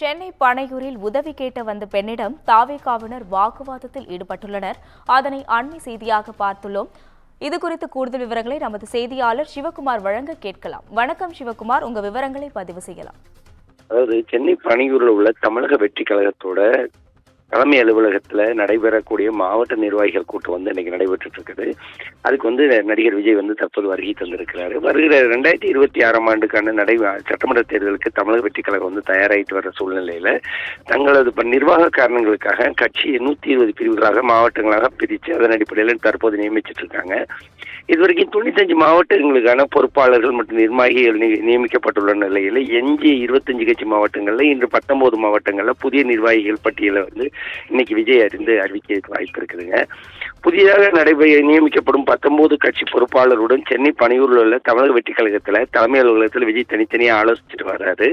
சென்னை பனையூரில் உதவி கேட்ட வந்த பெண்ணிடம் தாவேகாவினர் வாக்குவாதத்தில் ஈடுபட்டுள்ளனர். அதனை அண்மை செய்தியாக பார்த்துள்ளோம். இதுகுறித்து கூடுதல் விவரங்களை நமது செய்தியாளர் சிவகுமார் வழங்க கேட்கலாம். வணக்கம் சிவகுமார், உங்க விவரங்களை பதிவு செய்யலாம். அதாவது சென்னை பனையூரில் உள்ள தமிழக வெற்றி கழகத்தோட தலைமை அலுவலகத்துல நடைபெறக்கூடிய மாவட்ட நிர்வாகிகள் கூட்டம் இன்னைக்கு நடைபெற்று இருக்குது. அதுக்கு நடிகர் விஜய் தற்போது வருகை தந்திருக்கிறாரு. வருகிற 2026ஆம் ஆண்டுக்கான சட்டமன்ற தேர்தலுக்கு தமிழக வெற்றி கழகம் தயாராகிட்டு வர்ற சூழ்நிலையில தங்களது நிர்வாக காரணங்களுக்காக கட்சியை 120 பிரிவுகளாக மாவட்டங்களாக பிரித்து அதன் அடிப்படையில் தற்போது நியமிச்சிட்டு இருக்காங்க. இதுவரைக்கும் 95 மாவட்டங்களுக்கான பொறுப்பாளர்கள் மற்றும் நிர்வாகிகள் நியமிக்கப்பட்டுள்ள நிலையில எஞ்சிய 25 கட்சி மாவட்டங்கள்ல இன்று 19 மாவட்டங்கள்ல புதிய நிர்வாகிகள் பட்டியலை இன்னைக்கு விஜய் அறிவிக்க வாய்ப்பு இருக்குதுங்க. புதிதாக நியமிக்கப்படும் 19 கட்சி பொறுப்பாளருடன் சென்னை பனையூரில் உள்ள தமிழக வெற்றி கழகத்துல தலைமை அலுவலகத்தில் விஜய் தனித்தனியா ஆலோசிச்சுட்டு வர்றாரு.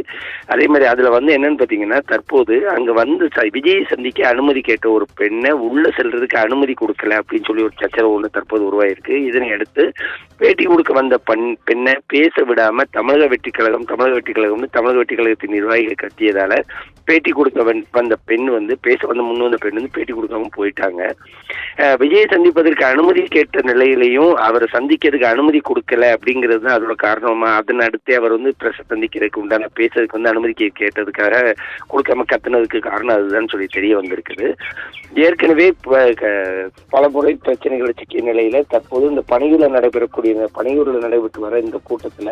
அதே மாதிரி அதுல என்னன்னு பாத்தீங்கன்னா, தற்போது அங்க விஜயை சந்திக்க அனுமதி கேட்ட ஒரு பெண்ணை உள்ள செல்றதுக்கு அனுமதி கொடுக்கல அப்படின்னு சொல்லி ஒரு சச்சரவு தற்போது உருவாயிருக்கு. இதனை அடுத்து பேட்டி கொடுக்க வந்த பெண்ணை பேச விடாம தமிழக வெற்றி கழகத்தின் நிர்வாகிகள் கத்தியதால பேட்டி கொடுக்க வந்த பெண் பேச முன் வந்த பெண் பேட்டி கொடுக்காம போயிட்டாங்க. விஜயை சந்திப்பதற்கு அனுமதி கேட்ட நிலையிலையும் அவரை சந்திக்கிறதுக்கு அனுமதி கொடுக்கல அப்படிங்கிறது தான் அதோட காரணமா. அதன் அடுத்து அவர் பிரஸ் சந்திக்கிறதுக்கு உண்டான பேசுறதுக்கு அனுமதி கேட்டதுக்காக கொடுக்காம கத்துனதுக்கு காரணம் அதுதான் சொல்லி தெரிய வந்திருக்குது. ஏற்கனவே பல முறை பிரச்சனைகள் சிக்கிய நிலையில தற்போது இந்த பனையூரில் நடைபெற்று வர இந்த கூட்டத்துல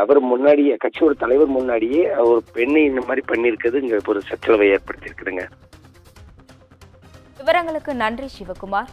அவர் முன்னாடியே கட்சியோட தலைவர் முன்னாடியே ஒரு பெண்ணை இந்த மாதிரி பண்ணியிருக்கிறது இங்க ஒரு சச்சரவை ஏற்படுத்தி இருக்குதுங்க. விவரங்களுக்கு நன்றி சிவகுமார்.